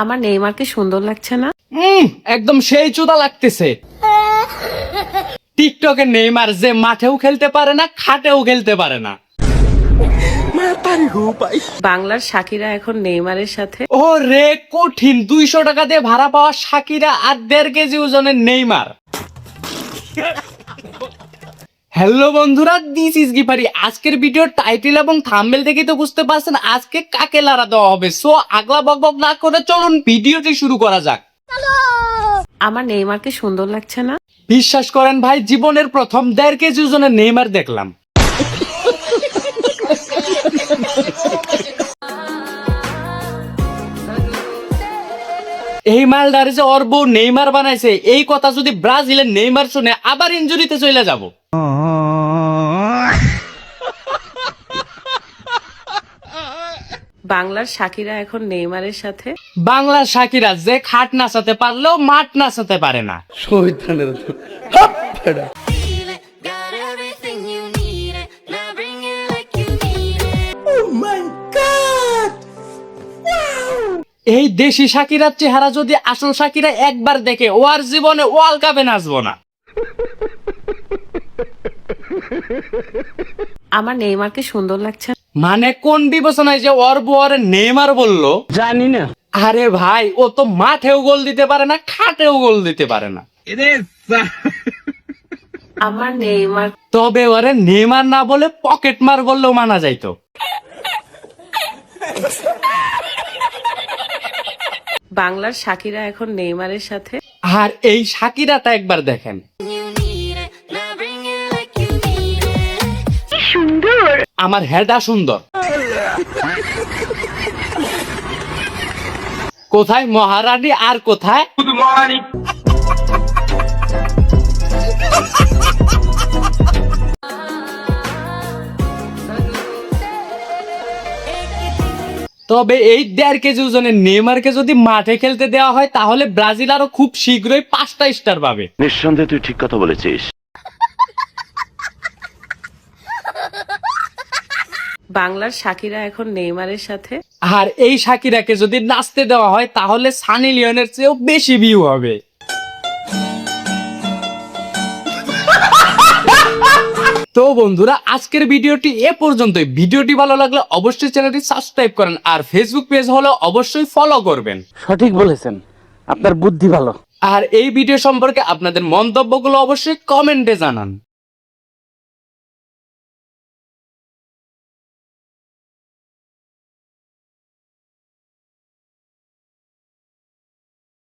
আমার নেইমারকে সুন্দর লাগছে না? একদম সেই চুদা লাগতেছে। টিকটকের নেইমার যে মাঠেও খেলতে পারে না, খাটেও খেলতে পারে না। বাংলার শাকিরা এখন নেইমারের সাথে। ও রে কঠিন, 200 টাকা দিয়ে ভাড়া পাওয়া শাকিরা আর 1.5 কেজি ওজনের নেইমার। হ্যালো বন্ধুরা, দিস ইজ গিফারি। আজকের ভিডিওর টাইটেল এবং থাম্বনেল দেখে তো বুঝতে পারছেন আজকে কাকে লারা দেওয়া হবে। সো আগলা বকবক না করে চলুন ভিডিওটি শুরু করা যাক। আমার নেইমারকে সুন্দর লাগছে না? বিশ্বাস করেন ভাই, জীবনের প্রথম 1.5 কেজি ওজনের নেইমার দেখলাম। এই মালদারে যে ওর বউ নেইমার বানাইছে, এই কথা যদি ব্রাজিলের নেইমার শুনে আবার ইনজুরিতে চলে যাব। বাংলার শাকিরা এখন নেইমারের সাথে। বাংলার শাকিরা যে খাট নাচাতে পারলেও মাঠ নাচাতে পারে না। Got everything you need it. Now bring it like you need it. এই দেশি শাকিরার চেহারা যদি আসল শাকিরা একবার দেখে, ও আর জীবনে ওয়ার্ল্ড কাপে নাচবো না। আমার নেইমারকে সুন্দর লাগছে না? মানে কোন বিবেচনায় যে ওর বউরে নেইমার বললো জানি না। আরে ভাই, ও তো মাঠেও গোল দিতে পারে না, খাটেও গোল দিতে পারে না। আমার নেইমার। তবে ওরে নেইমার না বলে পকেট মার বললেও মানা যাইতো। বাংলার শাকিরা এখন নেইমারের সাথে। আর এই শাকিরাটা একবার দেখেন, You need it. Now bring it like you need it. আমার হেডা সুন্দর। কোথায় মহারানী আর কোথায় তবে এই 1.5 কেজি ওজনের নেইমারকে যদি মাঠে খেলতে দেওয়া হয় তাহলে ব্রাজিল আরো খুব শীঘ্রই 5টা স্টার পাবে। নিঃসন্দেহে তুই ঠিক কথা বলেছিস। বাংলার শাকিরা এখন নেইমারের সাথে। আর এই শাকিরাকে যদি নাচতে দেওয়া হয় তাহলে সানি লিওনের চেয়েও বেশি ভিউ হবে। তো বন্ধুরা, আজকের ভিডিওটি এ পর্যন্তই। ভিডিওটি ভালো লাগলে অবশ্যই চ্যানেলটি সাবস্ক্রাইব করেন, আর ফেসবুক পেজ হলে অবশ্যই ফলো করবেন। সঠিক বলেছেন, আপনার বুদ্ধি ভালো। আর এই ভিডিও সম্পর্কে আপনাদের মন্তব্যগুলো অবশ্যই কমেন্টে জানান।